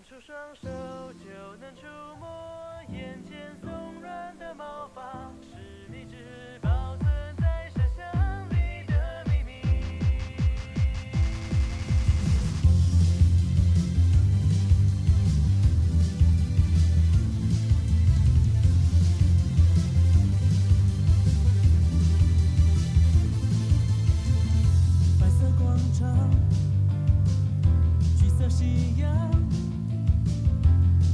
出双手就能触摸眼前松软的毛发，是你只保存在山箱里的秘密。白色广场，橘色夕阳。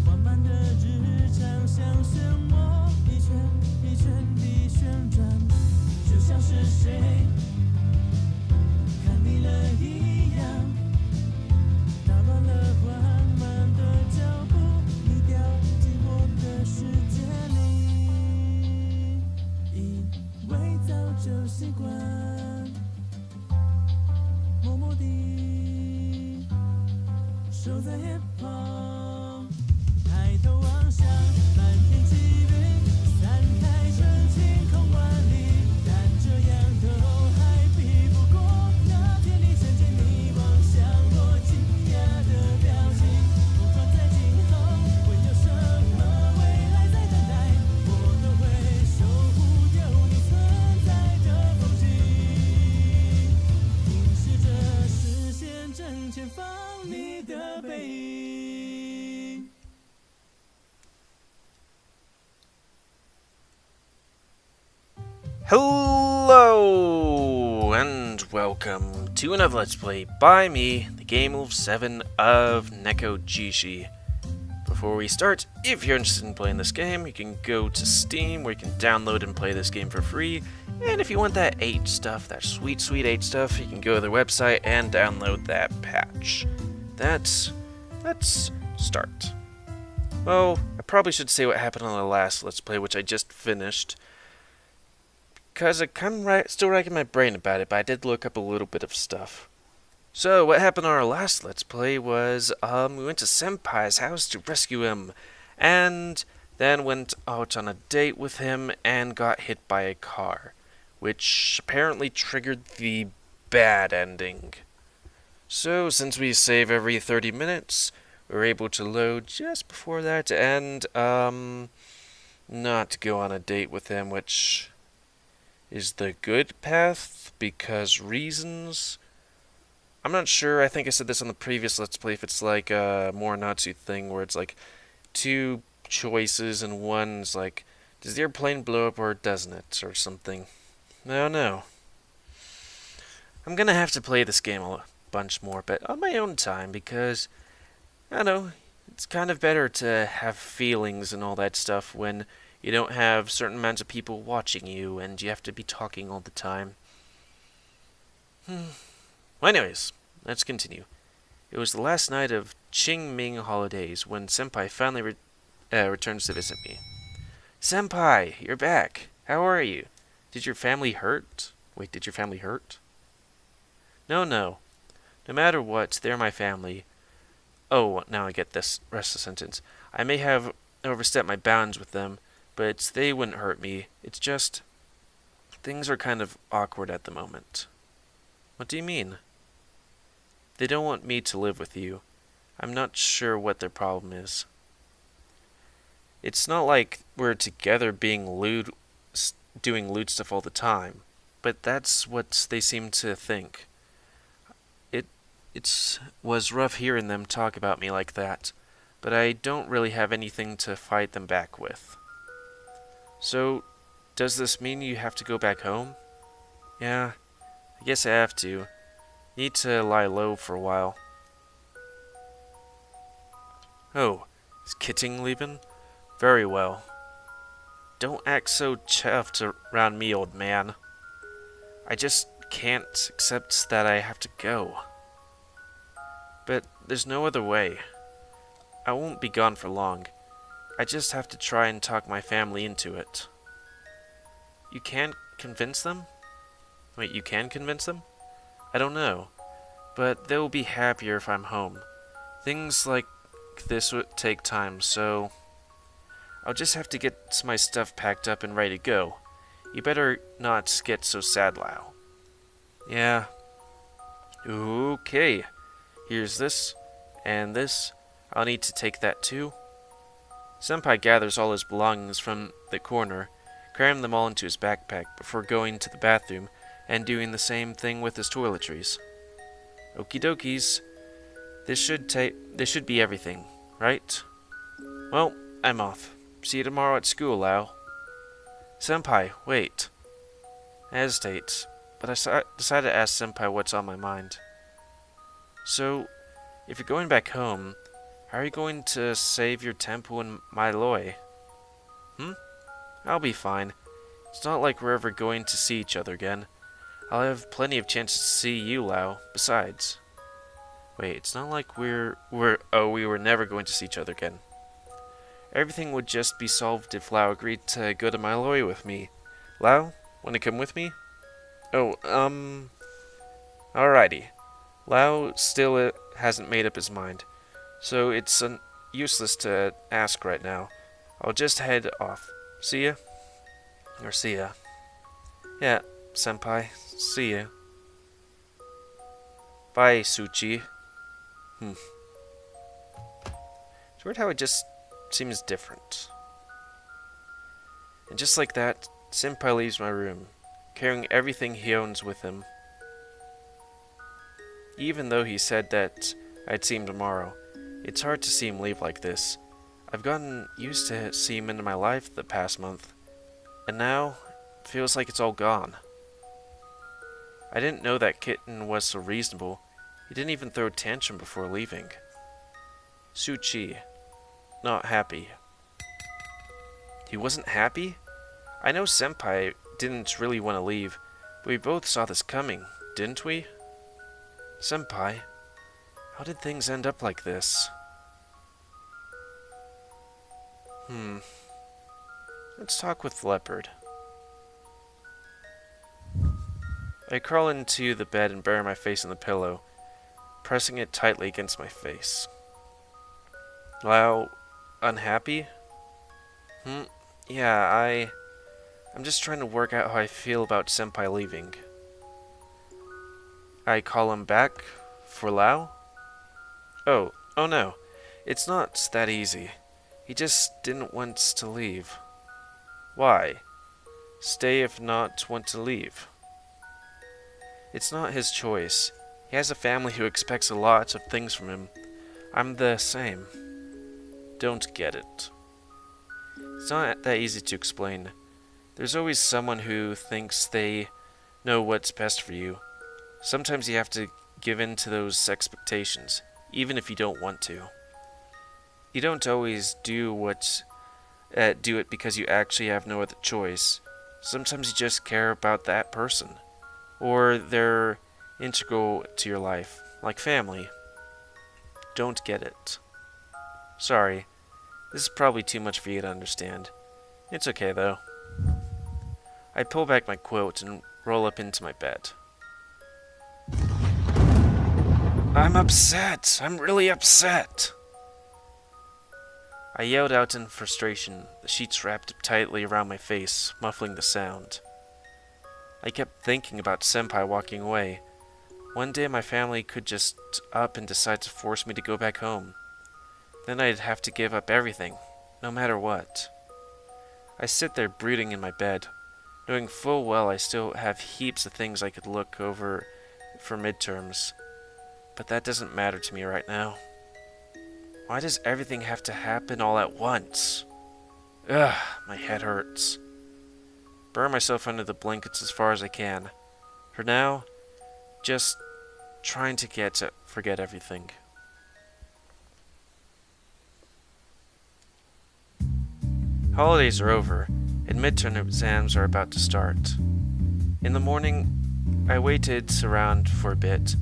缓慢的日常像漩涡，一圈一圈地旋转，就像是谁看腻了一样，打乱了缓慢的脚步，你掉进我的世界里，以为早就习惯，默默地守在夜旁。抬头望向满天积云，散开成晴空万里，但这样都还比不过那天你曾经你望向我惊讶的表情。不管在今后会有什么未来在等待，我都会守护有你存在的风景，凝视着视线正前方你的背影。Hello and welcome to another Let's Play by me, the GamerWolfSix of Nekojishi. Before we start, if you're interested in playing this game, you can go to Steam where you can download and play this game for free. And if you want that 8 stuff, that sweet 8 stuff, you can go to their website and download that patch. Let's start. Well, I probably should say what happened on the last Let's Play, which I just finished. Because I'm still racking my brain about it, but I did look up a little bit of stuff. So, what happened on our last Let's Play was, we went to Senpai's house to rescue him, and then went out on a date with him and got hit by a car, which apparently triggered the bad ending. So, since we save every 30 minutes, we were able to load just before that and, not go on a date with him, which is the good path because reasons. I'm not sure. I think I said this on the previous Let's Play, if it's like a more Natsu thing where it's like 2 choices and one's like, does the airplane blow up or doesn't it, or something. No. I'm gonna have to play this game a bunch more, but on my own time, because, I don't know, it's kind of better to have feelings and all that stuff when you don't have certain amounts of people watching you, and you have to be talking all the time. Well, anyways, let's continue. It was the last night of Qingming holidays when Senpai finally returns to visit me. Senpai, you're back. How are you? Did your family hurt? Wait, did your family hurt? No. No matter what, they're my family. Oh, now I get this rest of the sentence. I may have overstepped my bounds with them, but they wouldn't hurt me. It's just, things are kind of awkward at the moment. What do you mean? They don't want me to live with you. I'm not sure what their problem is. It's not like we're together being lewd, doing lewd stuff all the time, but that's what they seem to think. It was rough hearing them talk about me like that, but I don't really have anything to fight them back with. So, does this mean you have to go back home? Yeah, I guess I have to. Need to lie low for a while. Oh, is Kitting leaving? Very well. Don't act so chuffed around me, old man. I just can't accept that I have to go. But there's no other way. I won't be gone for long. I just have to try and talk my family into it. You can't convince them? Wait, you can convince them? I don't know. But they'll be happier if I'm home. Things like this would take time, so I'll just have to get my stuff packed up and ready to go. You better not get so sad, Lao. Yeah. Okay. Here's this, and this, I'll need to take that too. Senpai gathers all his belongings from the corner, cramming them all into his backpack before going to the bathroom and doing the same thing with his toiletries. Okie dokies. This should be everything, right? Well, I'm off. See you tomorrow at school, Lao. Senpai, wait. I hesitate, but I decided to ask Senpai what's on my mind. So, if you're going back home, how are you going to save your temple in Mailoi? I'll be fine. It's not like we're ever going to see each other again. I'll have plenty of chances to see you, Lao, besides. Wait, it's not like we were never going to see each other again. Everything would just be solved if Lao agreed to go to Mailoi with me. Lao, want to come with me? Oh, alrighty. Lao still hasn't made up his mind, so it's useless to ask right now. I'll just head off. See ya? Or see ya. Yeah, Senpai. See ya. Bye, Suchi. It's weird how it just seems different. And just like that, Senpai leaves my room, carrying everything he owns with him. Even though he said that I'd see him tomorrow, it's hard to see him leave like this. I've gotten used to seeing him into my life the past month, and now it feels like it's all gone. I didn't know that kitten was so reasonable. He didn't even throw a tantrum before leaving. Suchi, not happy. He wasn't happy? I know Senpai didn't really want to leave, but we both saw this coming, didn't we? Senpai, how did things end up like this? Let's talk with Leopard. I crawl into the bed and bury my face in the pillow, pressing it tightly against my face. Lao, unhappy? Yeah, I'm just trying to work out how I feel about Senpai leaving. I call him back for Lao? Oh no. It's not that easy. He just didn't want to leave. Why? Stay if not want to leave. It's not his choice. He has a family who expects a lot of things from him. I'm the same. Don't get it. It's not that easy to explain. There's always someone who thinks they know what's best for you. Sometimes you have to give in to those expectations, even if you don't want to. You don't always do it because you actually have no other choice. Sometimes you just care about that person, or they're integral to your life, like family. Don't get it. Sorry, this is probably too much for you to understand. It's okay though. I pull back my quilt and roll up into my bed. I'm upset! I'm really upset! I yelled out in frustration, the sheets wrapped up tightly around my face, muffling the sound. I kept thinking about Senpai walking away. One day my family could just up and decide to force me to go back home. Then I'd have to give up everything, no matter what. I sit there brooding in my bed, knowing full well I still have heaps of things I could look over for midterms. But that doesn't matter to me right now. Why does everything have to happen all at once? Ugh, my head hurts. Burn myself under the blankets as far as I can. For now, just trying to forget everything. Holidays are over, and midterm exams are about to start. In the morning, I waited around for a bit,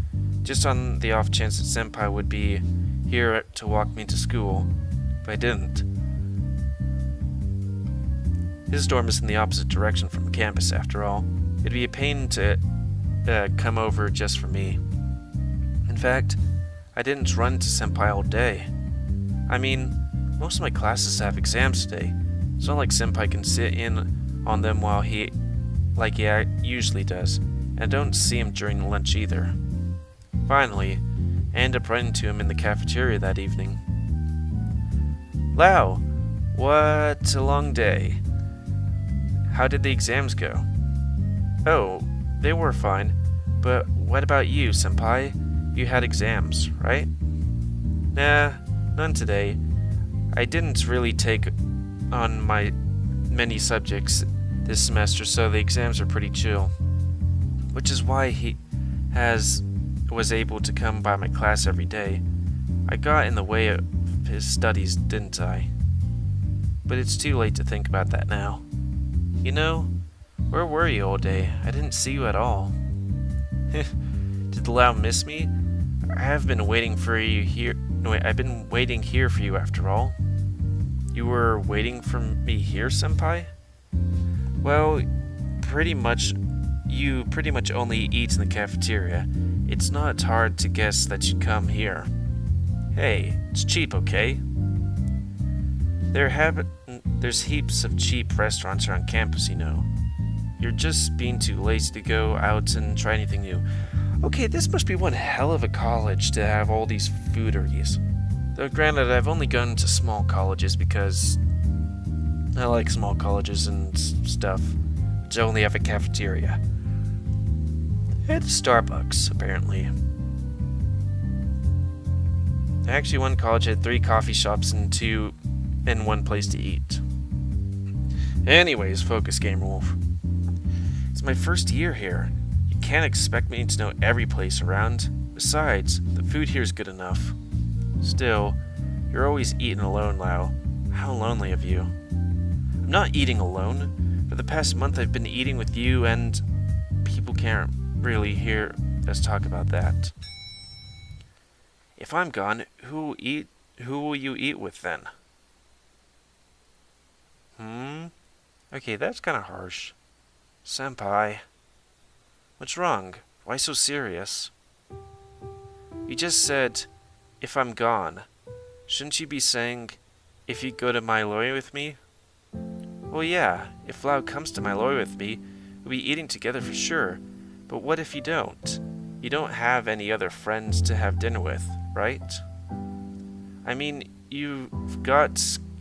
just on the off chance that Senpai would be here to walk me to school, but I didn't. His dorm is in the opposite direction from campus, after all. It'd be a pain to come over just for me. In fact, I didn't run to Senpai all day. I mean, most of my classes have exams today. It's not like Senpai can sit in on them while he usually does, and I don't see him during lunch either. Finally, I end up running to him in the cafeteria that evening. Lao, what a long day. How did the exams go? Oh, they were fine. But what about you, Senpai? You had exams, right? Nah, none today. I didn't really take on my many subjects this semester, so the exams are pretty chill. Which is why he was able to come by my class every day. I got in the way of his studies, didn't I? But it's too late to think about that now. You know, where were you all day? I didn't see you at all. Did Lao miss me? I have been waiting for you here. No, wait, I've been waiting here for you after all. You were waiting for me here, Senpai? Well, you pretty much only eat in the cafeteria. It's not hard to guess that you'd come here. Hey, it's cheap, okay? There's heaps of cheap restaurants around campus, you know. You're just being too lazy to go out and try anything new. Okay, this must be one hell of a college to have all these fooderies. Though granted, I've only gone to small colleges because I like small colleges and stuff, which only have a cafeteria. And Starbucks, apparently. Actually, one college had 3 coffee shops and 1 place to eat. Anyways, focus, GamerWolf. It's my first year here. You can't expect me to know every place around. Besides, the food here is good enough. Still, you're always eating alone, Lao. How lonely of you. I'm not eating alone. For the past month I've been eating with you, and people can't really hear us talk about that. If I'm gone, who will you eat with then? Okay, that's kinda harsh. Senpai. What's wrong? Why so serious? You just said, if I'm gone. Shouldn't you be saying, if you go to my lorry with me? Well, yeah, if Lao comes to my lorry with me, we'll be eating together for sure. But what if you don't? You don't have any other friends to have dinner with, right? I mean, you've got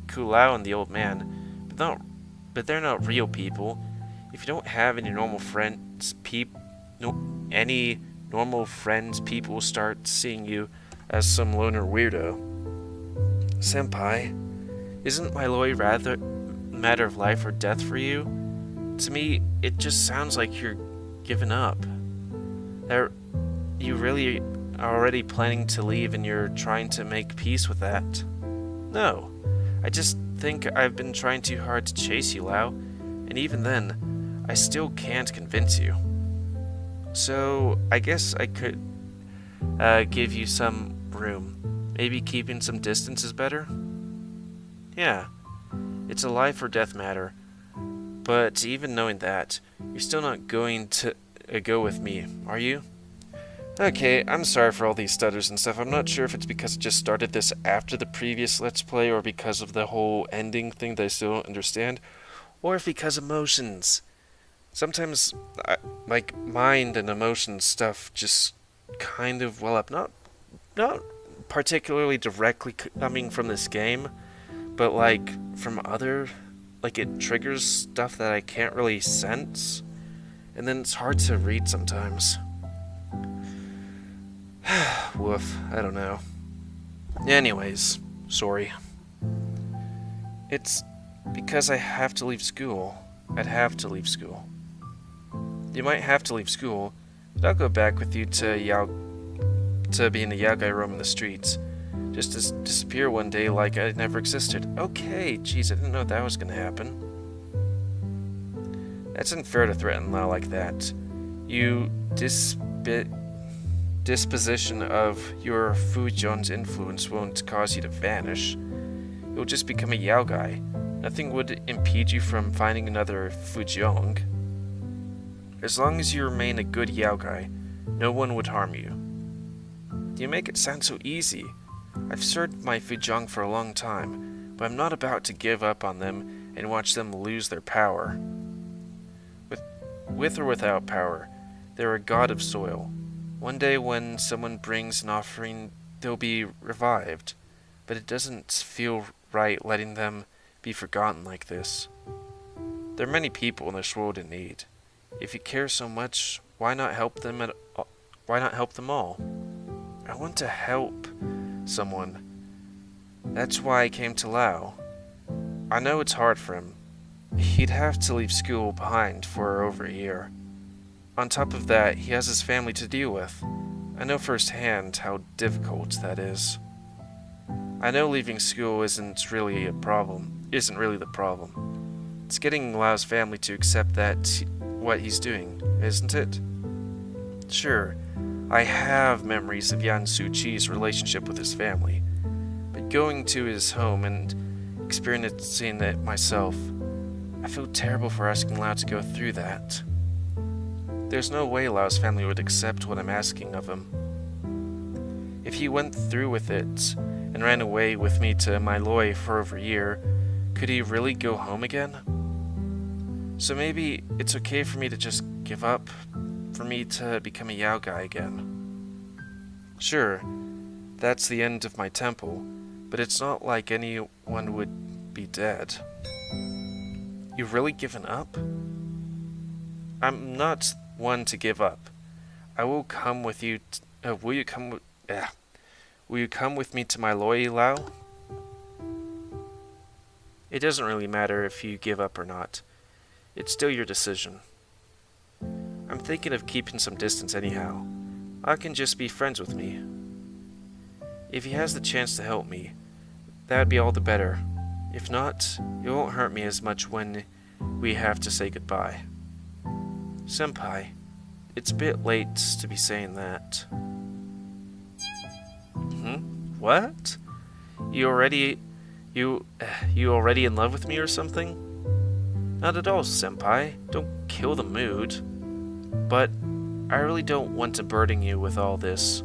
Kulao and the old man, but they're not real people. If you don't have any normal friends, people will start seeing you as some loner weirdo. Senpai, isn't my lorry rather a matter of life or death for you? To me, it just sounds like you're giving up. Are you really already planning to leave and you're trying to make peace with that? No, I just think I've been trying too hard to chase you, Lao, and even then, I still can't convince you. So, I guess I could give you some room. Maybe keeping some distance is better? Yeah, it's a life or death matter. But even knowing that, you're still not going to go with me, are you? Okay, I'm sorry for all these stutters and stuff. I'm not sure if it's because I just started this after the previous Let's Play or because of the whole ending thing that I still don't understand, or if because emotions. Sometimes, like, mind and emotion stuff just kind of well up. Not particularly directly coming from this game, but, like, from other... Like, it triggers stuff that I can't really sense, and then it's hard to read sometimes. Woof, I don't know. Anyways, sorry. It's because I have to leave school. I'd have to leave school. You might have to leave school, but I'll go back with you to being a Yao guy roaming the streets. Just to disappear one day like I never existed. Okay, jeez, I didn't know that was gonna happen. That's unfair to threaten Lao like that. You disposition of your Fujion's influence won't cause you to vanish. You'll just become a Yao guy. Nothing would impede you from finding another Fujiong. As long as you remain a good Yao guy, no one would harm you. You make it sound so easy. I've served my Fujiong for a long time, but I'm not about to give up on them and watch them lose their power. With or without power, they're a god of soil. One day when someone brings an offering, they'll be revived, but it doesn't feel right letting them be forgotten like this. There are many people in this world in need. If you care so much, why not help them why not help them all? I want to help someone. That's why I came to Lao. I know it's hard for him. He'd have to leave school behind for over a year. On top of that, he has his family to deal with. I know firsthand how difficult that is. I know leaving school isn't really the problem. It's getting Lao's family to accept what he's doing, isn't it? Sure, I have memories of Yan Suqi's relationship with his family, but going to his home and experiencing it myself, I feel terrible for asking Lao to go through that. There's no way Lao's family would accept what I'm asking of him. If he went through with it and ran away with me to my Loi for over a year, could he really go home again? So maybe it's okay for me to just give up, for me to become a Yao guy again. Sure, that's the end of my temple, but it's not like anyone would be dead. You've really given up? I'm not one to give up. I will come with you. Will you come with me to my Loi, Lao? It doesn't really matter if you give up or not. It's still your decision. I'm thinking of keeping some distance anyhow. I can just be friends with me. If he has the chance to help me, that would be all the better. If not, it won't hurt me as much when we have to say goodbye. Senpai, it's a bit late to be saying that. What? You already in love with me or something? Not at all, Senpai. Don't kill the mood. But I really don't want to burden you with all this.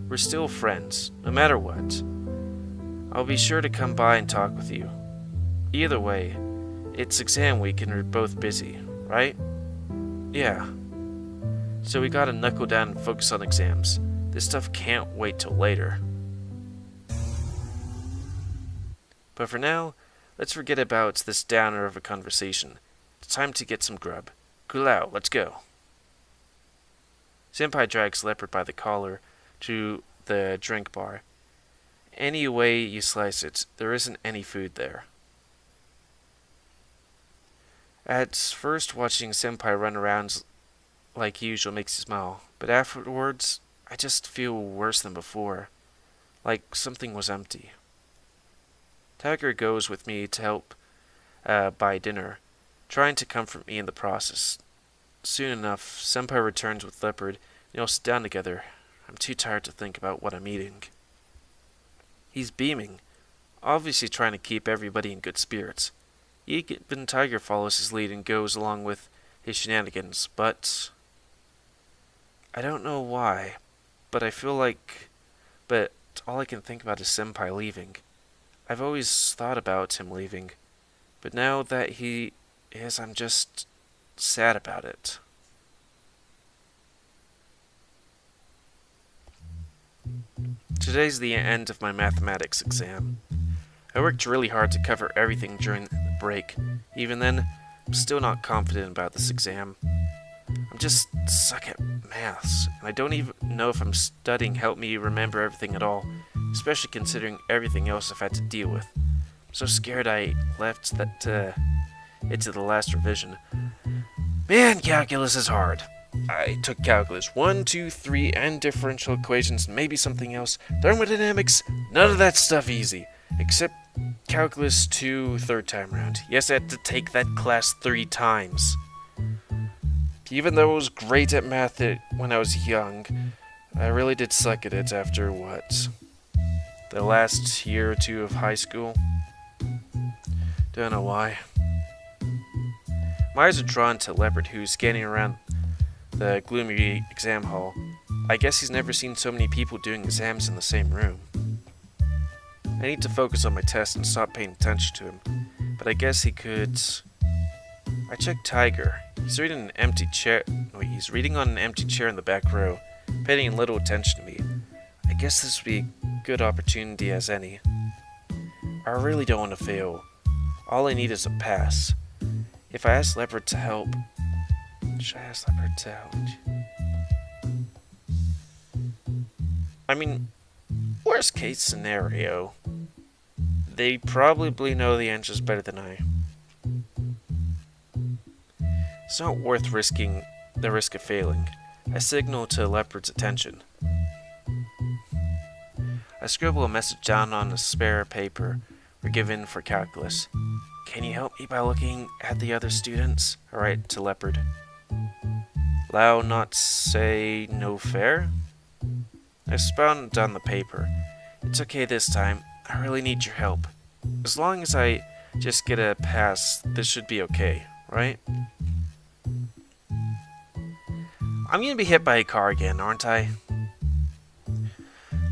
We're still friends, no matter what. I'll be sure to come by and talk with you. Either way, it's exam week and we're both busy, right? Yeah. So we gotta knuckle down and focus on exams. This stuff can't wait till later. But for now, let's forget about this downer of a conversation. It's time to get some grub. Kulao, let's go. Senpai drags Leopard by the collar to the drink bar. Any way you slice it, there isn't any food there. At first, watching Senpai run around like usual makes you smile, but afterwards, I just feel worse than before, like something was empty. Tiger goes with me to help buy dinner, trying to comfort me in the process. Soon enough, Senpai returns with Leopard, and we all sit down together. I'm too tired to think about what I'm eating. He's beaming, obviously trying to keep everybody in good spirits. Even Tiger follows his lead and goes along with his shenanigans, but I don't know why, but all I can think about is Senpai leaving. I've always thought about him leaving, but now that he is, I'm just sad about it. Today's the end of my mathematics exam. I worked really hard to cover everything during the break. Even then, I'm still not confident about this exam. I'm just suck at maths, and I don't even know if I'm studying help me remember everything at all, especially considering everything else I've had to deal with. I'm so scared I left it to the last revision. Man, calculus is hard. I took calculus 1, 2, 3, and differential equations, and maybe something else. Thermodynamics, none of that stuff easy. Except calculus 2, third time round. Yes, I had to take that class 3 times. Even though I was great at math when I was young, I really did suck at it after, the last year or two of high school? Don't know why. My eyes are drawn to Leopard, who's scanning around the gloomy exam hall. I guess he's never seen so many people doing exams in the same room. I need to focus on my test and stop paying attention to him, but I guess he could. I checked Tiger. He's reading on an empty chair in the back row, paying little attention to me. I guess this would be a good opportunity as any. I really don't want to fail. All I need is a pass. If I ask Leopard to help... Should I ask Leopard to help? I mean, worst case scenario, they probably know the answers better than I. It's not worth risking the risk of failing. I signal to Leopard's attention. I scribble a message down on a spare paper we're given for calculus. Can you help me by looking at the other students? I write to Leopard. Lao not say no fair? I expound on the paper. It's okay this time. I really need your help. As long as I just get a pass, this should be okay, right? I'm gonna be hit by a car again, aren't I?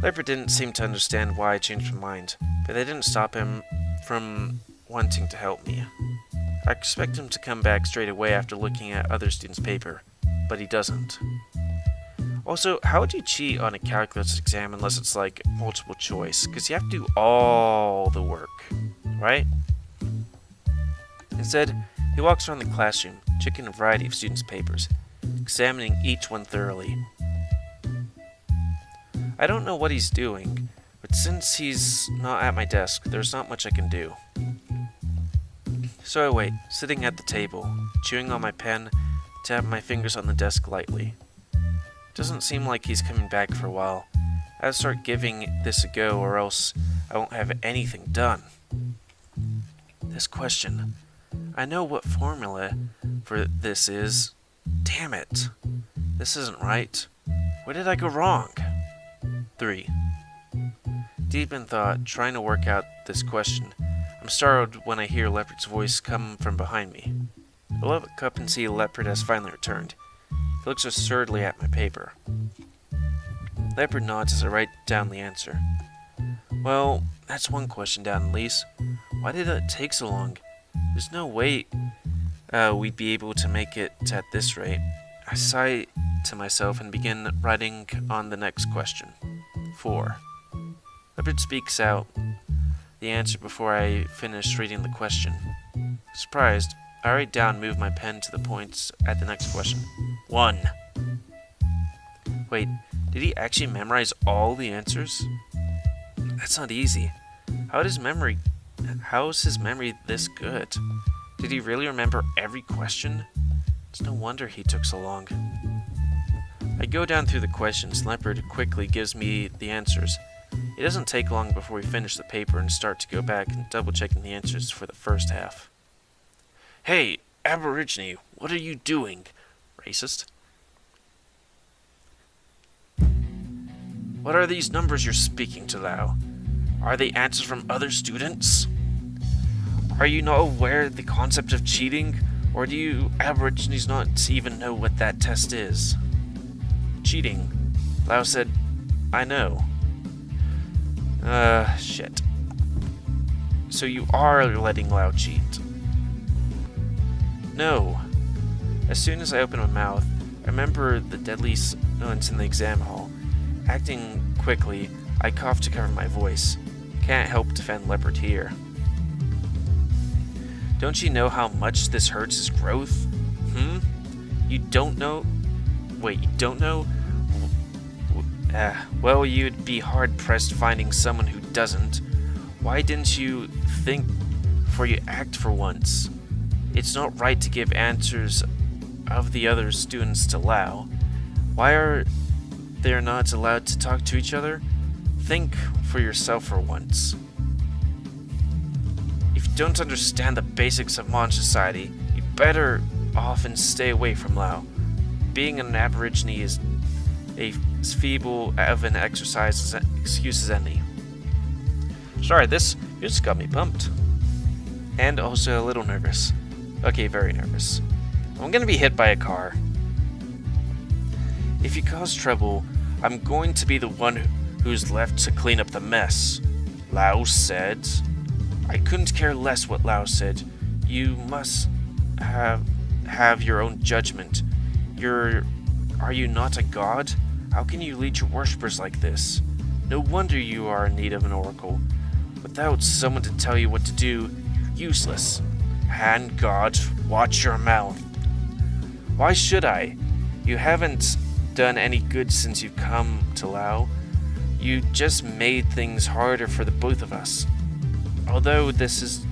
Leopard didn't seem to understand why I changed my mind, but that didn't stop him from wanting to help me. I expect him to come back straight away after looking at other students' paper, but he doesn't. Also, how would you cheat on a calculus exam unless it's like multiple choice? Because you have to do all the work, right? Instead, he walks around the classroom, checking a variety of students' papers, examining each one thoroughly. I don't know what he's doing, but since he's not at my desk, there's not much I can do. So I wait, sitting at the table, chewing on my pen, tap my fingers on the desk lightly. Doesn't seem like he's coming back for a while. I'll start giving this a go or else I won't have anything done. This question. I know what formula for this is. Damn it. This isn't right. Where did I go wrong? 3. Deep in thought, trying to work out this question, I'm startled when I hear Leopard's voice come from behind me. I look up and see Leopard has finally returned. He looks absurdly at my paper. Leopard nods as I write down the answer. Well, that's one question down at least. Why did it take so long? There's no way we'd be able to make it at this rate. I sigh to myself and begin writing on the next question. 4. Leopard speaks out the answer before I finish reading the question. Surprised, I write down and move my pen to the points at the next question. 1. Wait, did he actually memorize all the answers? That's not easy. How is his memory this good? Did he really remember every question? It's no wonder he took so long. I go down through the questions. Leopard quickly gives me the answers. It doesn't take long before we finish the paper and start to go back and double-checking the answers for the first half. Hey, Aborigine, what are you doing? Racist. What are these numbers you're speaking to, Lao? Are they answers from other students? Are you not aware of the concept of cheating? Or do you Aborigines not even know what that test is? Cheating. Lao said, I know. Shit. So you are letting Lao cheat? No. As soon as I open my mouth, I remember the deadly silence in the exam hall. Acting quickly, I cough to cover my voice. Can't help defend Leopard here. Don't you know how much this hurts his growth? You don't know? Wait, you don't know? Well, you'd be hard-pressed finding someone who doesn't. Why didn't you think before you act for once? It's not right to give answers of the other students to Lao. Why are they not allowed to talk to each other? Think for yourself for once. If you don't understand the basics of modern society, you better often stay away from Lao. Being an Aborigine is as feeble of an exercise as excuse as any. Sorry, this just got me pumped. And also a little nervous. Okay, very nervous. I'm gonna be hit by a car. If you cause trouble, I'm going to be the one who's left to clean up the mess. Lao said. I couldn't care less what Lao said. You must have your own judgment. Are you not a god? How can you lead your worshippers like this? No wonder you are in need of an oracle. Without someone to tell you what to do, you're useless. Hand God, watch your mouth. Why should I? You haven't done any good since you've come to Lao. You just made things harder for the both of us. Although this is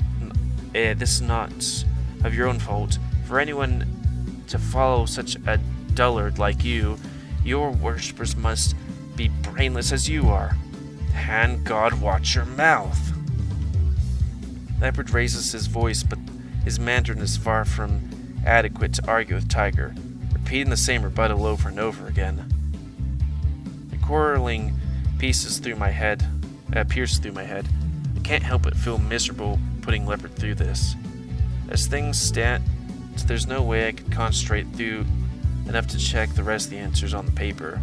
not of your own fault, for anyone to follow such a dullard like you, your worshippers must be brainless as you are. Hand God, watch your mouth. Leopard raises his voice, but his Mandarin is far from adequate to argue with Tiger, repeating the same rebuttal over and over again. The quarreling pierces through my head. I can't help but feel miserable putting Leopard through this. As things stand, there's no way I could concentrate through enough to check the rest of the answers on the paper.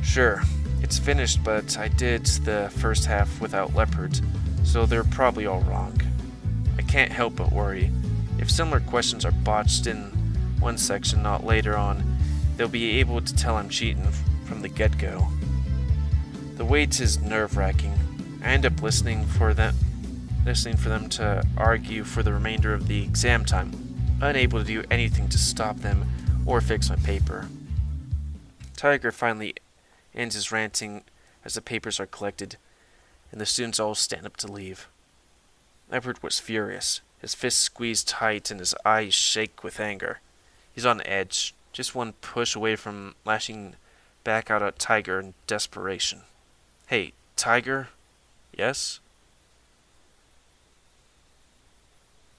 Sure, it's finished, but I did the first half without Leopard, so they're probably all wrong. I can't help but worry. If similar questions are botched in one section, not later on, they'll be able to tell I'm cheating from the get-go. The wait is nerve-wracking. I end up listening for them to argue for the remainder of the exam time, unable to do anything to stop them or fix my paper. Tiger finally ends his ranting as the papers are collected, and the students all stand up to leave. Leopard was furious. His fists squeezed tight and his eyes shake with anger. He's on edge, just one push away from lashing back out at Tiger in desperation. Hey, Tiger? Yes?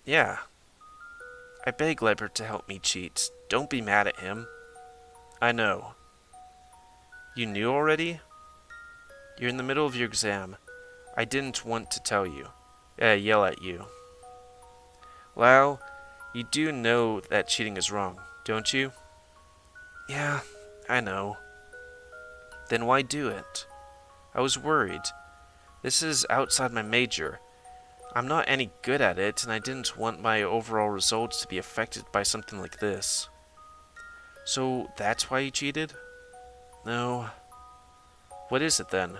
Yeah. I beg Leopard to help me cheat. Don't be mad at him. I know. You knew already? You're in the middle of your exam. I didn't want to yell at you. Lao, you do know that cheating is wrong, don't you? Yeah, I know. Then why do it? I was worried. This is outside my major. I'm not any good at it, and I didn't want my overall results to be affected by something like this. So that's why you cheated? No. What is it then?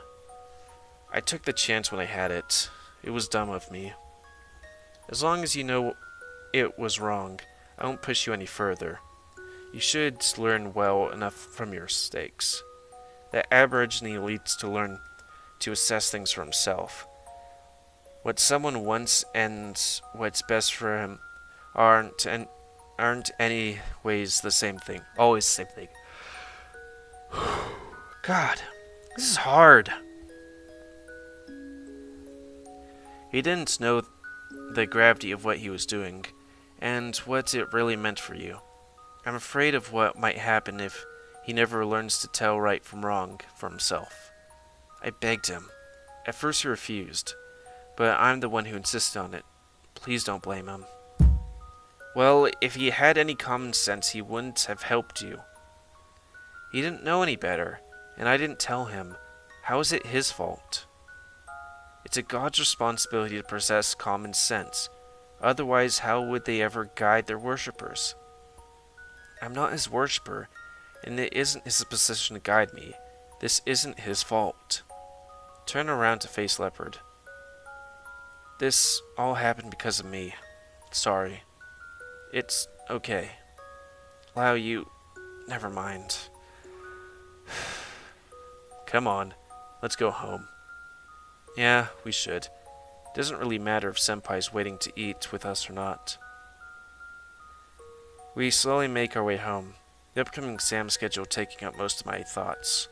I took the chance when I had it. It was dumb of me. As long as you know it was wrong, I won't push you any further. You should learn well enough from your mistakes. That Aborigine needs to learn to assess things for himself. What someone wants and what's best for him aren't any ways the same thing. Always the same thing. God, this is hard. He didn't know the gravity of what he was doing, and what it really meant for you. I'm afraid of what might happen if he never learns to tell right from wrong for himself. I begged him. At first he refused, but I'm the one who insisted on it. Please don't blame him. Well, if he had any common sense, he wouldn't have helped you. He didn't know any better, and I didn't tell him. How is it his fault? It's a god's responsibility to possess common sense. Otherwise, how would they ever guide their worshippers? I'm not his worshipper, and it isn't his position to guide me. This isn't his fault. Turn around to face Leopard. This all happened because of me. Sorry. It's okay. Lao, you... Never mind. Come on. Let's go home. Yeah, we should. It doesn't really matter if Senpai's waiting to eat with us or not. We slowly make our way home, the upcoming exam schedule taking up most of my thoughts.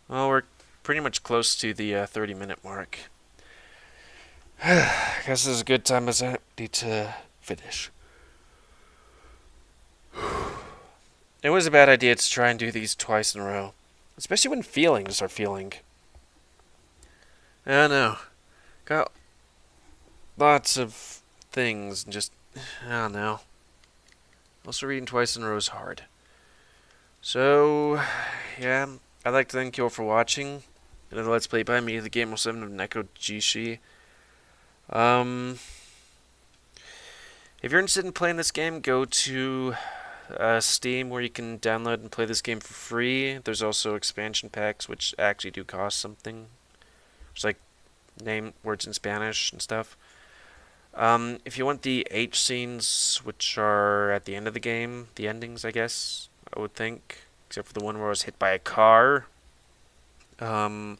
Well, we're pretty much close to the 30-minute mark. I guess this is a good time as I need to finish. It was a bad idea to try and do these twice in a row, especially when feelings are feeling. I don't know. Got lots of things and just, I don't know. Also reading twice in a row is hard. So, yeah, I'd like to thank you all for watching. Another Let's Play by me, the GamerWolfSix of Nekojishi. If you're interested in playing this game, go to Steam, where you can download and play this game for free. There's also expansion packs, which actually do cost something, There's like name words in Spanish and stuff. If you want the H scenes, which are at the end of the game, the endings, I guess, I would think, except for the one where I was hit by a car. You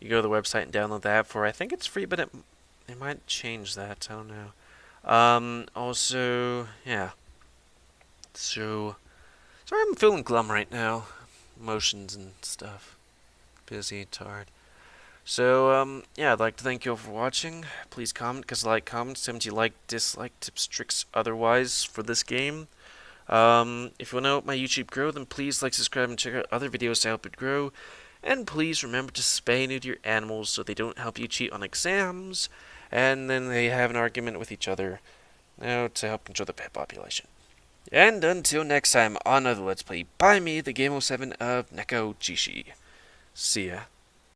go to the website and download that for, I think it's free, but it might change that. I don't know. Also, yeah. So, sorry, I'm feeling glum right now. Emotions and stuff. Busy, tired. So, yeah, I'd like to thank you all for watching. Please comment, because comments tell me you like, dislike, tips, tricks, otherwise for this game. If you want to help my YouTube grow, then please like, subscribe, and check out other videos to help it grow. And please remember to spay and neuter your animals so they don't help you cheat on exams, and then they have an argument with each other, to help control the pet population. And until next time on another Let's Play by me, the GamerWolfSix of Nekojishi. See ya.